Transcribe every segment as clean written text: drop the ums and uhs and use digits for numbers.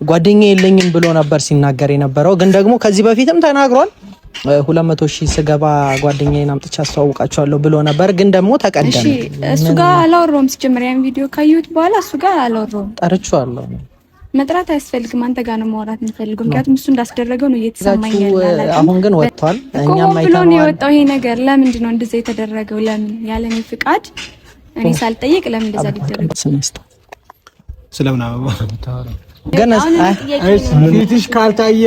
ጓደኛ የለኝም ብሎ ነበር ሲናገር የነበረው። ግን ደግሞ ከዚህ በፊትም ተናግሯል 200,000 ስገባ ጓደኛዬን አምጥቼ አስተዋውቃቸዋለሁ ብሎ ነበር። ግን ደግሞ ተቀደም። እሺ እሱ ጋር አላወራሁም። ሲጀመር ያን ቪዲዮ ካየሁት በኋላ እሱ ጋር አላወራሁም። ጠርቼዋለሁ። መጥራት አያስፈልግም። አንተ ጋር ነው ማውራት የምፈልገው። ምክንያቱም እሱ እንዳስደረገው ነው እየተሰማኝ ያለው። አሁን ግን ወጥቷል። እኛም አይተናል። ነው የወጣው ይሄ ነገር። ለምንድን ነው እንደዛ የተደረገው? ለምን ያለኔ ፍቃድ እኔ ሳልጠይቅ ለምን እንደዛ ሊደረግ? ስለምን አበባ ግን ፊትሽ ካልታየ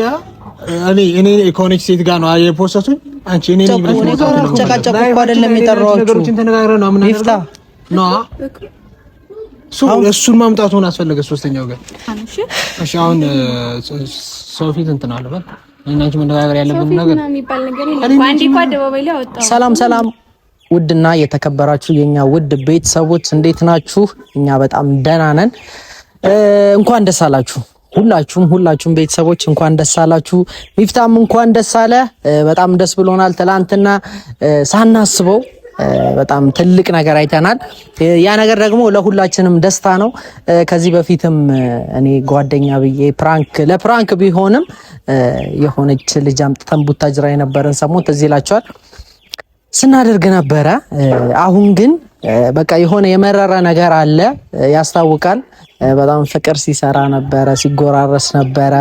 እኔ ኢኮኖሚክ ሴት ጋር ነው የፖስቱኝ። አንቺ እኔ ነኝ ብለሽ ነው ተጨቃጨቁ እኮ አይደለም የጠራኋችሁ። ነገሮችን ተነጋግረን ነው ምን ይፍታ ነው እሱን ማምጣቱን አስፈለገ ሶስተኛው ጋር። እሺ አሁን ሶፊት እንትን አለ በል እና አንቺ መነጋገር ያለብን ነገር ሰላም ሰላም፣ ውድና የተከበራችሁ የኛ ውድ ቤተሰቦች እንዴት ናችሁ? እኛ በጣም ደህና ነን። እንኳን ደስ አላችሁ ሁላችሁም ቤተሰቦች እንኳን ደስ አላችሁ። ሚፍታም እንኳን ደስ አለ። በጣም ደስ ብሎናል። ትላንትና ሳናስበው በጣም ትልቅ ነገር አይተናል። ያ ነገር ደግሞ ለሁላችንም ደስታ ነው። ከዚህ በፊትም እኔ ጓደኛ ብዬ ለፕራንክ ቢሆንም የሆነች ልጅ አምጥተን ቡታጅራ የነበረን ሰሞን እዚህ ይላችኋል ስናደርግ ነበረ። አሁን ግን በቃ የሆነ የመረረ ነገር አለ፣ ያስታውቃል። በጣም ፍቅር ሲሰራ ነበረ፣ ሲጎራረስ ነበረ።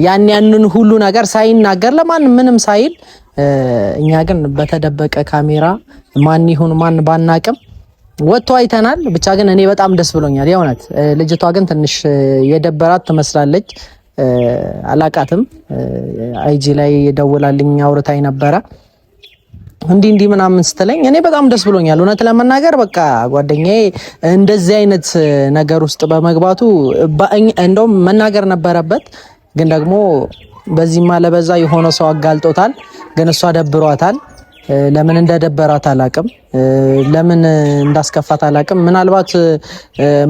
ያንን ሁሉ ነገር ሳይናገር ለማንም ምንም ሳይል እኛ ግን በተደበቀ ካሜራ ማን ይሁን ማን ባናቅም ወጥቶ አይተናል። ብቻ ግን እኔ በጣም ደስ ብሎኛል የእውነት። ልጅቷ ግን ትንሽ የደበራት ትመስላለች። አላቃትም። አይጂ ላይ ደውላልኝ አውርታኝ ነበረ እንዲህ ምናምን ስትለኝ እኔ በጣም ደስ ብሎኛል እውነት ለመናገር። በቃ ጓደኛዬ እንደዚህ አይነት ነገር ውስጥ በመግባቱ እንደውም መናገር ነበረበት። ግን ደግሞ በዚህማ ለበዛ የሆነ ሰው አጋልጦታል። ግን እሷ ደብሯታል። ለምን እንደደበራት አላቅም፣ ለምን እንዳስከፋት አላቅም። ምናልባት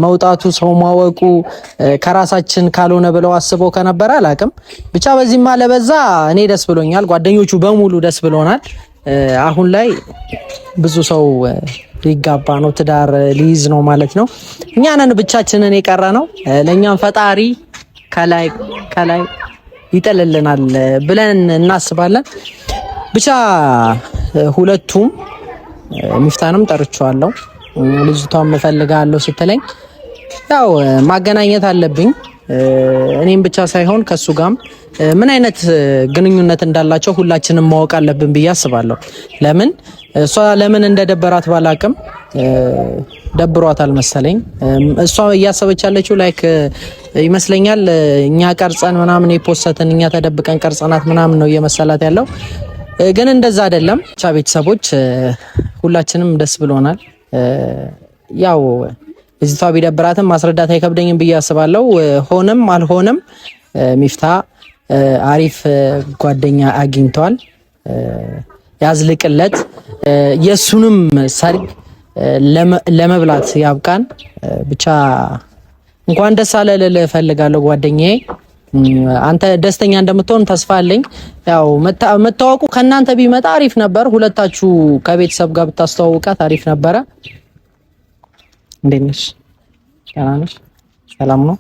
መውጣቱ ሰው ማወቁ ከራሳችን ካልሆነ ብለው አስበው ከነበረ አላቅም። ብቻ በዚህማ ለበዛ እኔ ደስ ብሎኛል፣ ጓደኞቹ በሙሉ ደስ ብሎናል። አሁን ላይ ብዙ ሰው ሊጋባ ነው፣ ትዳር ሊይዝ ነው ማለት ነው። እኛ ነን ብቻችንን የቀረ ነው። ለኛም ፈጣሪ ከላይ ይጥልልናል ብለን እናስባለን። ብቻ ሁለቱም ሚፍታንም ጠርቼዋለሁ። ልጅቷም እፈልጋለሁ ስትለኝ ያው ማገናኘት አለብኝ። እኔም ብቻ ሳይሆን ከሱ ጋርም ምን አይነት ግንኙነት እንዳላቸው ሁላችንም ማወቅ አለብን ብዬ አስባለሁ። ለምን እሷ ለምን እንደደበራት ባላቅም ደብሯታል መሰለኝ። እሷ እያሰበች ያለችው ላይክ ይመስለኛል እኛ ቀርጸን ምናምን የፖስተን እኛ ተደብቀን ቀርጸናት ምናምን ነው እየመሰላት ያለው። ግን እንደዛ አይደለም። ብቻ ቤተሰቦች ሁላችንም ደስ ብሎናል። ያው እዚቷ ቢደብራትም ማስረዳት አይከብደኝም ብዬ አስባለሁ። ሆነም አልሆነም ሚፍታ አሪፍ ጓደኛ አግኝቷል። ያዝልቅለት። የሱንም ሰርግ ለመብላት ያብቃን። ብቻ እንኳን ደስ አለ ልልህ እፈልጋለሁ ጓደኛዬ። አንተ ደስተኛ እንደምትሆን ተስፋ አለኝ። ያው መታወቁ ከናንተ ቢመጣ አሪፍ ነበር። ሁለታችሁ ከቤተሰብ ጋር ብታስተዋውቃት አሪፍ ነበረ። እንዴት ነሽ? ደህና ነሽ? ሰላም ነው?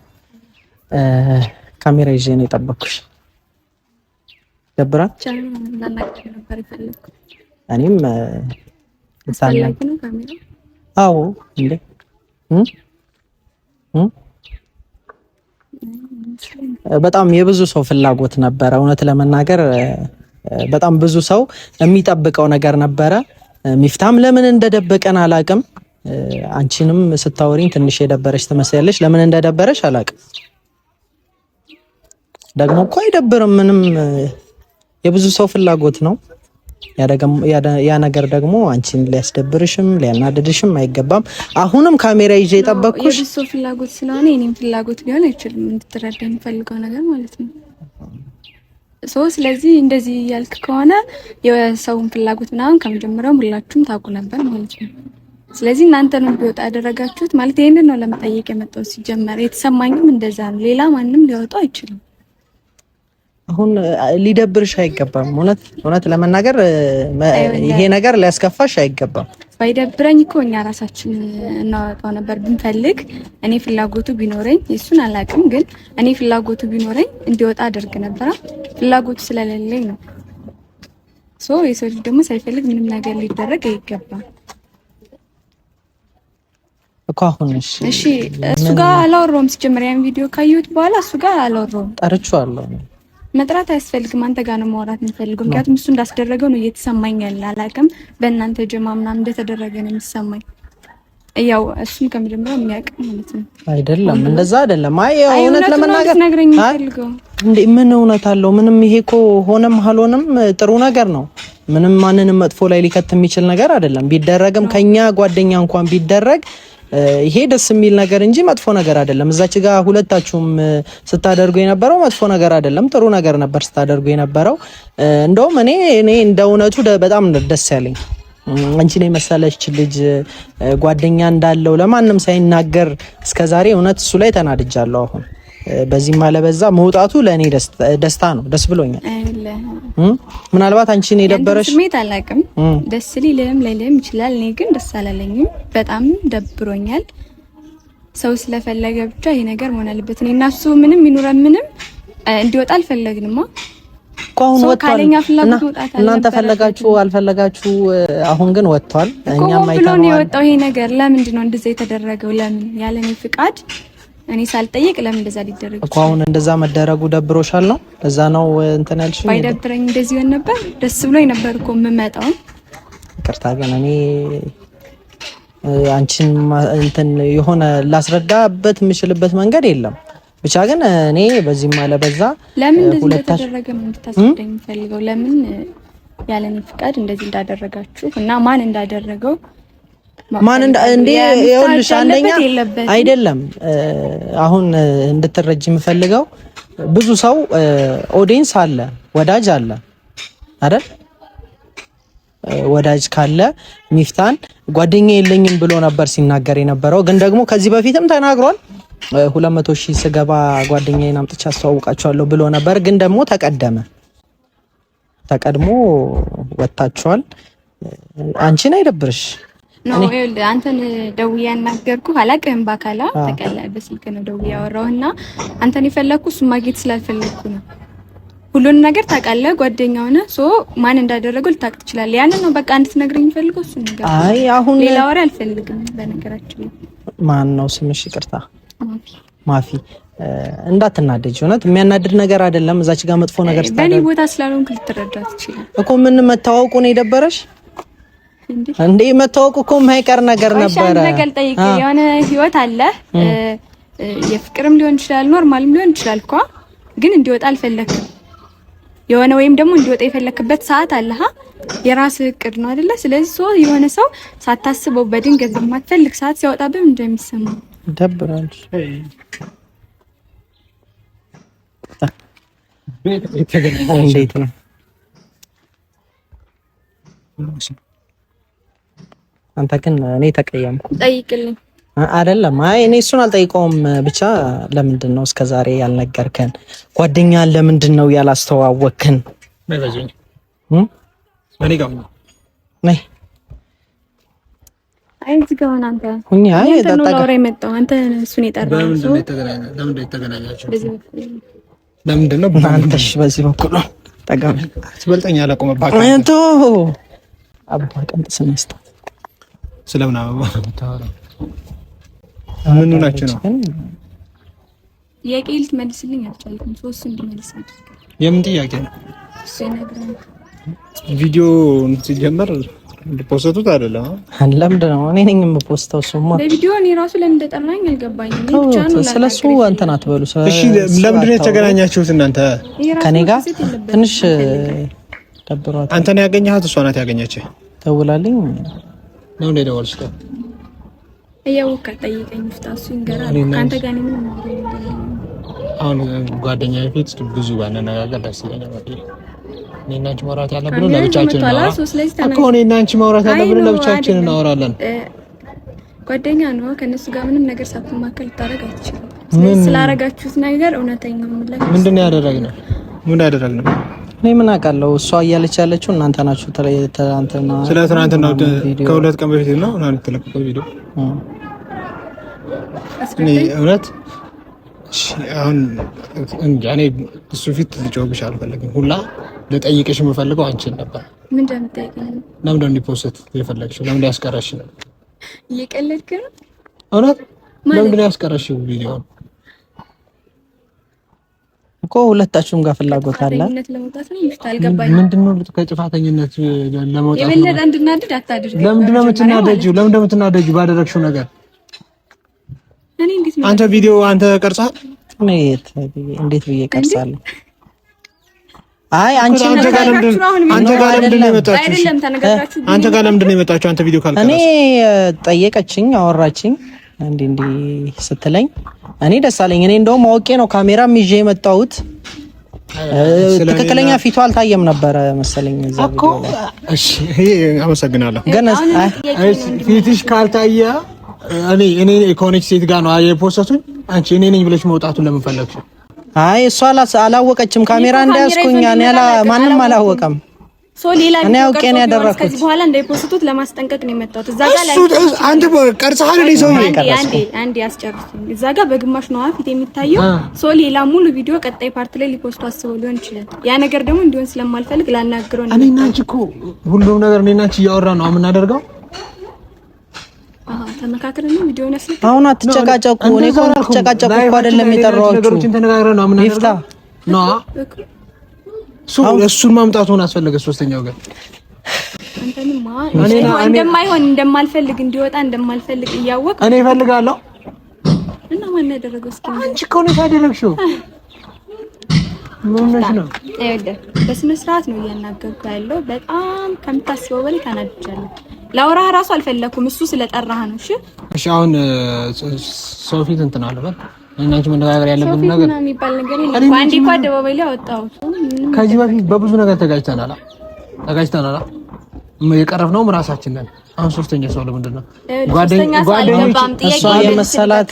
ካሜራ ይዤ ነው የጠበኩሽ። ደብራ እኔም አዎ እንዴ በጣም የብዙ ሰው ፍላጎት ነበረ። እውነት ለመናገር በጣም ብዙ ሰው የሚጠብቀው ነገር ነበረ። ሚፍታም ለምን እንደደበቀን አላቅም። አንቺንም ስታወሪኝ ትንሽ የደበረሽ ትመስያለሽ። ለምን እንደደበረሽ አላቅም። ደግሞ እኮ አይደብርም ምንም። የብዙ ሰው ፍላጎት ነው። ያ ነገር ደግሞ አንቺን ሊያስደብርሽም ሊያናድድሽም አይገባም። አሁንም ካሜራ ይዤ የጠበቅኩሽ የብዙ ሰው ፍላጎት ስለሆነ የኔም ፍላጎት ሊሆን አይችልም። እንድትረዳ የሚፈልገው ነገር ማለት ነው። ስለዚህ እንደዚህ ያልክ ከሆነ የሰውን ፍላጎት ምናምን ከመጀመሪያው ሁላችሁም ታውቁ ነበር ማለት ነው። ስለዚህ እናንተ ነው ቢወጣ ያደረጋችሁት ማለት ይሄንን ነው ለመጠየቅ የመጣው። ሲጀመር የተሰማኝም እንደዛ ነው። ሌላ ማንም ሊወጣው አይችልም። አሁን ሊደብርሽ አይገባም። እውነት ለመናገር ይሄ ነገር ሊያስከፋሽ አይገባም። ባይደብረኝ እኮ እኛ ራሳችን እናወጣው ነበር ብንፈልግ። እኔ ፍላጎቱ ቢኖረኝ እሱን አላውቅም፣ ግን እኔ ፍላጎቱ ቢኖረኝ እንዲወጣ አደርግ ነበር። ፍላጎቱ ስለሌለኝ ነው። የሰው ልጅ ደግሞ ሳይፈልግ ምንም ነገር ሊደረግ አይገባም እኮ። አሁን እሺ እሱ ጋር አላወራሁም። ሲጀመር ያን ቪዲዮ ካየሁት በኋላ እሱ ጋር አላወራሁም። ጠርቼዋለሁ። መጥራት አያስፈልግም። አንተ ጋር ነው ማውራት የምፈልገው። ምክንያቱም እሱ እንዳስደረገው ነው እየተሰማኝ ያለ። አላውቅም በእናንተ ጀማ ምናምን እንደተደረገ ነው የሚሰማኝ። ያው እሱም ከመጀመሪያው የሚያውቅ ማለት ነው። አይደለም እንደዛ አይደለም። እውነት ለመናገር እንዴ ምን እውነት አለው? ምንም። ይሄ እኮ ሆነም አልሆነም ጥሩ ነገር ነው። ምንም ማንንም መጥፎ ላይ ሊከት የሚችል ነገር አይደለም። ቢደረግም ከኛ ጓደኛ እንኳን ቢደረግ ይሄ ደስ የሚል ነገር እንጂ መጥፎ ነገር አይደለም። እዛች ጋር ሁለታችሁም ስታደርጉ የነበረው መጥፎ ነገር አይደለም፣ ጥሩ ነገር ነበር ስታደርጉ የነበረው። እንደውም እኔ እንደ እውነቱ በጣም ደስ ያለኝ አንቺን የመሰለች ልጅ ጓደኛ እንዳለው ለማንም ሳይናገር እስከዛሬ እውነት እሱ ላይ ተናድጃለሁ። አሁን በዚህ ማለበዛ መውጣቱ ለኔ ደስታ ነው፣ ደስ ብሎኛል። ምናልባት አንቺን የደበረሽ ስሜት አላውቅም፣ ደስ ሊልም ላይልም ይችላል። እኔ ግን ደስ አላለኝም፣ በጣም ደብሮኛል። ሰው ስለፈለገ ብቻ ይሄ ነገር መሆን አለበት። እኔ እና እሱ ምንም ይኑረን ምንም እንዲወጣ አልፈለግንማ። አሁን ወጥቷል። እናንተ ፈለጋችሁ አልፈለጋችሁ አሁን ግን ወጥቷል። እኛም አይተናል። የወጣው ይሄ ነገር ለምንድን ነው እንደዛ የተደረገው? ለምን ያለኔ ፍቃድ እኔ ሳልጠይቅ ለምን እንደዛ ሊደረግ እኮ? አሁን እንደዛ መደረጉ ደብሮሻል ነው? ለዛ ነው እንትን ያልሽኝ? ባይደብረኝ እንደዚህ ሆነ ነበር። ደስ ብሎኝ ነበር እኮ የምመጣው። ይቅርታ ግን እኔ አንቺን እንትን የሆነ ላስረዳበት የምችልበት መንገድ የለም። ብቻ ግን እኔ በዚህ ማለ በዛ ለምን እንደዚህ ተደረገ ምን እንድታስረዳኝ ፈልገው? ለምን ያለኔ ፍቃድ እንደዚህ እንዳደረጋችሁ እና ማን እንዳደረገው ማን እንደ ይኸውልሽ፣ አንደኛ አይደለም አሁን እንድትረጂ የምፈልገው ብዙ ሰው ኦዲየንስ አለ፣ ወዳጅ አለ አይደል? ወዳጅ ካለ ሚፍታን ጓደኛ የለኝም ብሎ ነበር ሲናገር የነበረው። ግን ደግሞ ከዚህ በፊትም ተናግሯል 200,000 ስገባ ጓደኛዬን አምጥቼ አስተዋውቃቸዋለሁ ብሎ ነበር። ግን ደግሞ ተቀድሞ ወጣችኋል። አንቺን አይደብርሽ? ነው ይኸውልህ፣ አንተን ደውዬ ያናገርኩህ አላውቅህም። በአካላ ተቀላቀለ በስልክ ነው ደውዬ ያወራሁና አንተን የፈለኩት እሱን ማግኘት ስላልፈለኩ ነው። ሁሉን ነገር ታውቃለህ፣ ጓደኛው ነህ። ማን እንዳደረገው ልታውቅ ትችላለህ። ያንን ነው በቃ እንድትነግረኝ ፈልገው እሱ ነገር። አይ አሁን ሌላ ወሬ አልፈልግም። በነገራችን ማን ነው ስምሽ? ይቅርታ ማፊ። እንዳትናደጂ፣ እውነት የሚያናድድ ነገር አይደለም። እዛች ጋር መጥፎ ነገር ስታደርግ በእኔ ቦታ ስላልሆንክ ልትረዳ ትችላለህ እኮ። ምን መታወቁ ነው የደበረሽ እንዴ? መታወቁ እኮ የማይቀር ነገር ነበረ። ነገር ጠይቅ። የሆነ ህይወት አለ፣ የፍቅርም ሊሆን ይችላል፣ ኖርማልም ሊሆን ይችላል እኮ። ግን እንዲወጣ አልፈለክም። የሆነ ወይም ደግሞ እንዲወጣ የፈለክበት ሰዓት አለ። የራስህ እቅድ ነው አይደለ? ስለዚህ የሆነ ሰው ሳታስበው በድንገት በማትፈልግ ሰዓት ሲያወጣብህ እንደሚሰማው ደብራል። እንዴት ነው አንተ ግን እኔ ተቀየምኩ። ጠይቅልኝ አይደለም። አይ እኔ እሱን አልጠይቀውም። ብቻ ለምንድን ነው እስከዛሬ ያልነገርከን? ጓደኛ ለምንድን ነው ያላስተዋወቅከን? አይ ዝጋውን አንተ ሁኛ አይ ተጣጣ የመጣው አንተ እሱን የጠራው ለምንድን ነው አንተሽ በዚህ በኩል ነው ጠጋም ትበልጠኛ አላቆመባካ አንተ አባ ቀንጥስ ነስታ ስለምን አበባ ተታወራ ምን ሆናችሁ ነው? ጥያቄ ልትመልስልኝ አልቻልኩም። ሶስት እንድመልስ አድርገህ የምን ጥያቄ ነው? ቪዲዮ ሲጀመር ፖስቱት አይደለም ለምንድን ነው እኔ ነኝ የምፖስተው? እሱማ በቪዲዮ እኔ ራሱ ለምን እንደጠራኝ አልገባኝም። እኔ ብቻ ነው ስለሱ እንትን አትበሉ። እሺ ለምንድን ነው የተገናኛችሁት እናንተ? ከኔ ጋር ትንሽ ደብሯት። አንተ ነው ያገኘሃት? እሷ ናት ያገኘችህ? ደውላልኝ ነው እንደ ደወልሽ? እያወካ ጠይቀኝ ፍታሱ ይንገራ ካንተ ጋር ነው አሁን ጓደኛዬ ፊት ብዙ ባነጋገር ደስ ይለኛል። እኔና አንቺ ማውራት ያለብን ለብቻችን ነው እኮ። እኔና አንቺ ማውራት ያለብን ለብቻችን እናወራለን። ጓደኛ ነው። ከነሱ ጋር ምንም ነገር ሳትማከል ታረጋ አትችልም። ስላረጋችሁት ነገር እውነተኛው ምላሽ ምንድነው ያደረግነው? ምን ያደረግነው? እኔ ምን አውቃለሁ? እሷ እያለች ያለችው እናንተ ናችሁ። ትናንትና ስለ ትናንትና ከሁለት ቀን በፊት ነው እና የተለቀቀው ቪዲዮ እኔ እውነት አሁን እኔ እሱ ፊት ልጮህብሽ አልፈልግም። ሁላ ልጠይቅሽ የምፈልገው አንቺን ነበር። ምን እንደምጠይቀኝ ለምን እንዲፖስት የፈለግሽው? ለምን ያስቀረሽ ነው? እየቀለድክ ነው? እውነት ለምን ያስቀረሽው ቪዲዮ እኮ ሁለታችሁም ጋር ፍላጎት አለ። ምንድነው ከጥፋተኝነት ለመውጣት የበለጠ እንድናደድ አታድርግ። ለምንድን ነው የምትናደጂው? ለምንድን ነው የምትናደጂው ባደረግሽው ነገር? አንተ ቪዲዮ አንተ ቀርጸሃል? እንዴት ብዬ ቀርጻለሁ? አይ አንቺ አንተ ጋር ለምንድን ነው የመጣችው? አንተ ቪዲዮ ካልቀረጽ እኔ ጠየቀችኝ፣ አወራችኝ እንዲህ ስትለኝ እኔ ደስ አለኝ። እኔ እንደውም አውቄ ነው ካሜራም ይዤ የመጣሁት። ትክክለኛ ፊቱ አልታየም ነበረ መሰለኝ እዛ ቪዲዮ ላይ። እሺ አመሰግናለሁ። ግን ፊትሽ ካልታየ እኔ ከሆነች ሴት ጋር ነው የፖስተቱኝ። አንቺ እኔ ነኝ ብለሽ መውጣቱን ለምን ፈለግሽ? አይ እሷ አላወቀችም ካሜራ እንዳያስኩኝ። እኔ ማንም አላወቀም። ሌላ እኔ አውቄ ነው ያደረኩት። ከዚህ በኋላ እንዳይፖስቱት ለማስጠንቀቅ ነው የመጣሁት። እዛ ጋር ላይ አንተ ቀርጸሃል እንዴ? ሰው አንዴ አስጨርሱኝ። እዛ ጋር በግማሽ ነው ፊት የሚታየው። ሌላ ሙሉ ቪዲዮ ቀጣይ ፓርት ላይ ሊፖስቱ አስበው ሊሆን ይችላል። ያ ነገር ደግሞ እንዲሆን ስለማልፈልግ ላናግረው ነው። እኔና አንቺ እኮ ሁሉም ነገር እኔና አንቺ እያወራን ነው የምናደርገው። ተመካክረን ነው ቪዲዮ ነስ። አሁን አትጨቃጨቁ። እኔ እኮ አትጨቃጨቁ እኮ አይደለም የጠራኋችሁ። ነገሮችን ተነጋግረን ነው የምናደርገው ነው። እሱን ማምጣቱን አስፈለገ ሶስተኛው ጋር እንደማይሆን እንደማልፈልግ እንዲወጣ እንደማልፈልግ እያወቅ እኔ እፈልጋለሁ። እና ማን ያደረገው? እስኪ አንቺ እኮ ነው ያደረግሽው። ምን ነው? በስነ ስርዓት ነው እያናገርኩ ያለው። በጣም ከምታስበው በላይ ተናድጃለሁ። ላውራህ ራሱ አልፈለኩም። እሱ ስለጠራህ ነው። እሺ አሁን ሰው ፊት እንትን አለበት እና አንቺ መነጋገር ያለብን ነገር ነው የሚባል ነገር የለም። አንዴ እኮ አደባባይ ላይ አወጣሁት። ከዚህ በፊት በብዙ ነገር ተጋጭተናል። የቀረፍነውም ራሳችን ነን። አሁን ሶስተኛ ሰው ለምንድን ነው? ጓደኞች እሷ የመሰላት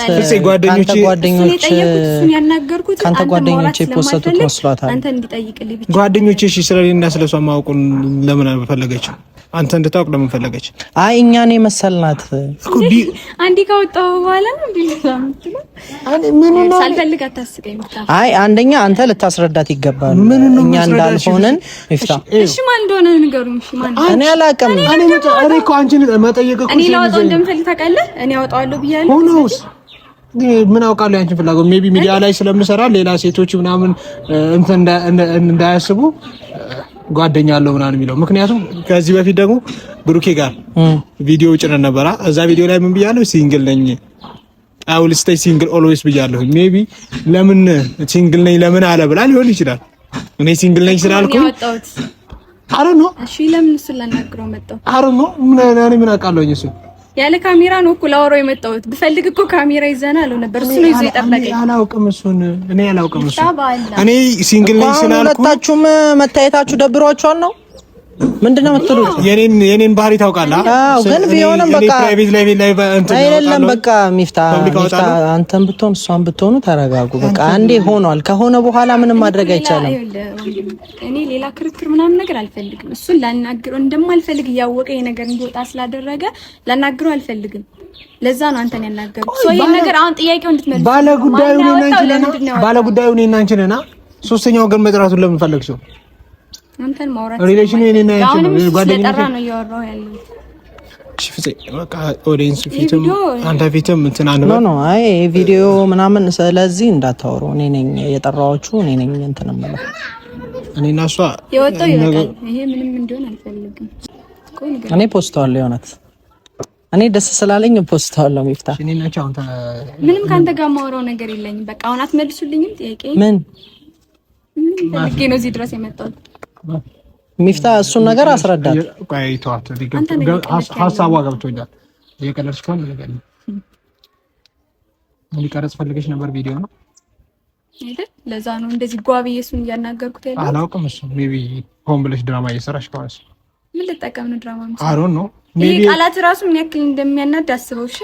ካንተ ጓደኞች የፖስተቱት መስሏታል። አንተ እንዲጠይቅልኝ ብቻ ጓደኞች እሺ፣ ስለኔና ስለሷ ማወቁን ለምን ፈለገች? አንተ እንድታውቅ ለምን ፈለገች? አይ እኛን የመሰልናት አንዴ ካወጣው በኋላ ነው ሳልፈልግ አታስቀኝ። አይ አንደኛ አንተ ልታስረዳት ይገባል እኛ እንዳልሆነን ይፍታ። እሺ ማን እንደሆነ ንገሩኝ። እሺ ማን? እኔ አላውቅም። እኔ እኮ አንቺን መጠየቅ እኮ እኔ ላወጣው እንደምፈልግ ታውቃለህ። እኔ አወጣዋለሁ ብያለሁ። ሆኖስ ምን አውቃለሁ ያንቺን ፍላጎት። ሜቢ ሚዲያ ላይ ስለምሰራ ሌላ ሴቶች ምናምን እንትን እንዳያስቡ ጓደኛ አለው ምናምን የሚለው ምክንያቱም ከዚህ በፊት ደግሞ ብሩኬ ጋር ቪዲዮ ጭነን ነበራ። እዛ ቪዲዮ ላይ ምን ብያለሁ? ሲንግል ነኝ I will stay single always ብያለሁ። ሜቢ ለምን ሲንግል ነኝ ለምን አለ ብላ ሊሆን ይችላል። እኔ ሲንግል ነኝ ስላልኩኝ አረ ነው። እሺ ለምን እሱን ላናግረው መጣሁ? አረ ነው ምን አውቃለሁኝ እሱ ያለ ካሜራ ነው እኮ ላወራው የመጣሁት። ብፈልግ እኮ ካሜራ ይዘና አለው ነበር። እሱ ነው ይዞ የጠበቀኝ። አላውቅም እሱን እኔ ሲንግል ነኝ ስላልኩ ሁለታችሁም መታየታችሁ ደብሯችኋል ነው ምንድነው የምትሉት? የኔን ባህሪ ታውቃለህ? አዎ ግን ቢሆንም በቃ ፕራይቬት ላይ አይደለም። በቃ ሚፍታ አንተም ብትሆን እሷን ብትሆኑ ተረጋጉ። በቃ አንዴ ሆኗል። ከሆነ በኋላ ምንም ማድረግ አይቻልም። እኔ ሌላ ክርክር ምናምን ነገር አልፈልግም። እሱን ላናግረው እንደማልፈልግ እያወቀ ይሄ ነገር እንዲወጣ ስላደረገ ላናግረው አልፈልግም። ለዛ ነው አንተን ያናገርኩት። ሶ ይሄ ነገር አሁን ጥያቄው እንድትመልስ ባለጉዳዩ እኔና አንቺ ነና ሶስተኛው ወገን መጥራቱን ለምን ፈለግሽው? አንተን ማውራት ሪሌሽን የኔና ያንቺ ነው። ጓደኛ ነው እያወራሁ ያለው። እሺ ፍፄ በቃ ኦዲየንስ ፊትም አንተ ፊትም እንትን አንተ ነው። አይ ቪዲዮ ምናምን ስለዚህ እንዳታወሩ። እኔ ነኝ የጠራኋችሁ። እኔ ነኝ እንትን ማለት እኔና እሷ የወጣው ይበቃል። ይሄ ምንም እንዲሆን አልፈልግም። እኔ ፖስታለሁ የሆነት እኔ ደስ ስላለኝ ፖስታለሁ። ሚፍታ እኔና አንቺ አሁን ምንም ካንተ ጋር ማውራው ነገር የለኝም። በቃ አሁን አትመልሱልኝም ጥያቄ ምን ፈልጌ ነው እዚህ ድረስ የመጣሁት። ሚፍታ እሱን ነገር አስረዳት። ቆይ ተዋት። ሀሳቧ ገብቶኛል። የቀለድሽ ከሆነ ነገር ነው። ሊቀረጽ ፈልገሽ ነበር ቪዲዮ ነው አይደል? ለዛ ነው እንደዚህ ጓብ እየሱን እያናገርኩት ያለው። አላውቅም። እሱ ሜቢ ሆን ብለሽ ድራማ እየሰራሽ ከሆነ ምን ልጠቀም ነው ድራማ ማለት? አይ ዶንት ኖ ሜቢ ቃላት ራሱ ምን ያክል እንደሚያናድ አስበው። እሺ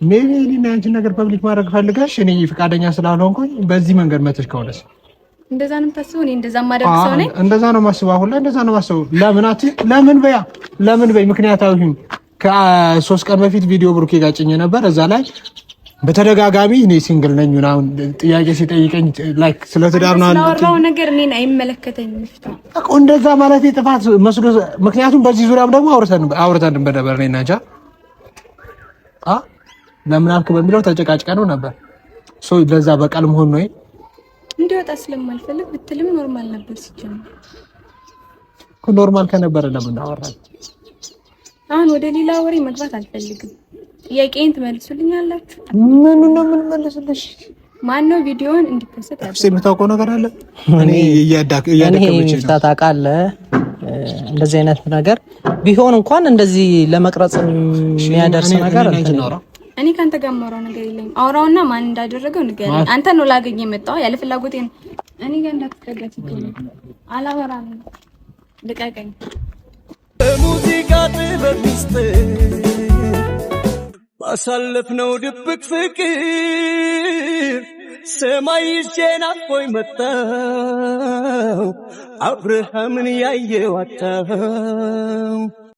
ሜቢ እኔና አንቺ ነገር ፐብሊክ ማድረግ ፈልጋሽ እኔ ፈቃደኛ ስላልሆንኩኝ በዚህ መንገድ መተሽ ከሆነስ እንደዛ ነው የምታስበው? እኔ እንደዛ ማደርግ ሰው ነኝ? እንደዛ ነው የማስበው። አሁን ላይ እንደዛ ነው የማስበው። ለምን በይ ምክንያታዊ ሁን። ከ3 ቀን በፊት ቪዲዮ ብሩኬ ጋር ጭኜ ነበር። እዛ ላይ በተደጋጋሚ እኔ ሲንግል ነኝ ምናምን ጥያቄ ሲጠይቀኝ ላይክ ስለ ትዳር ነው አወራው ነገር እኔን አይመለከተኝም እኮ እንደዛ ማለት የጥፋት መስሎ። ምክንያቱም በዚህ ዙሪያም ደግሞ አውርተን በነበር ነኝ ናጃ ለምን አልክ በሚለው ተጨቃጭቀ ነው ነበር። ሶ ለዛ በቃል መሆን ነው እንዲወጣ ስለማልፈልግ ብትልም ኖርማል ነበር ሲጀምር እኮ። ኖርማል ከነበረ ለምን አወራን? አሁን ወደ ሌላ ወሬ መግባት አልፈልግም። ጥያቄን ትመልሱልኛላችሁ? ምን ነው ምን መልስልሽ? ማን ነው ቪዲዮውን እንዲፖስት ያደረገው? የምታውቀው ነገር አለ? እኔ እያደከመች ነው ታውቃለህ። እንደዚህ አይነት ነገር ቢሆን እንኳን እንደዚህ ለመቅረጽ የሚያደርስ ነገር እኔ ካንተ ጋር ማውራው ነገር የለኝም። አውራውና ማን እንዳደረገው ንገረኝ። አንተ ነው ላገኝ የመጣው ያለ ፍላጎቴ ነው። እኔ ጋር እንዳትጠጋት ይገኛል። አላወራም። ልቀቀኝ። ሙዚቃ ጥበብ ሚስጥር ባሳለፍነው ድብቅ ፍቅር ሰማይ ይዤ ናፍቆኝ መጣሁ አብርሃምን ያየዋታው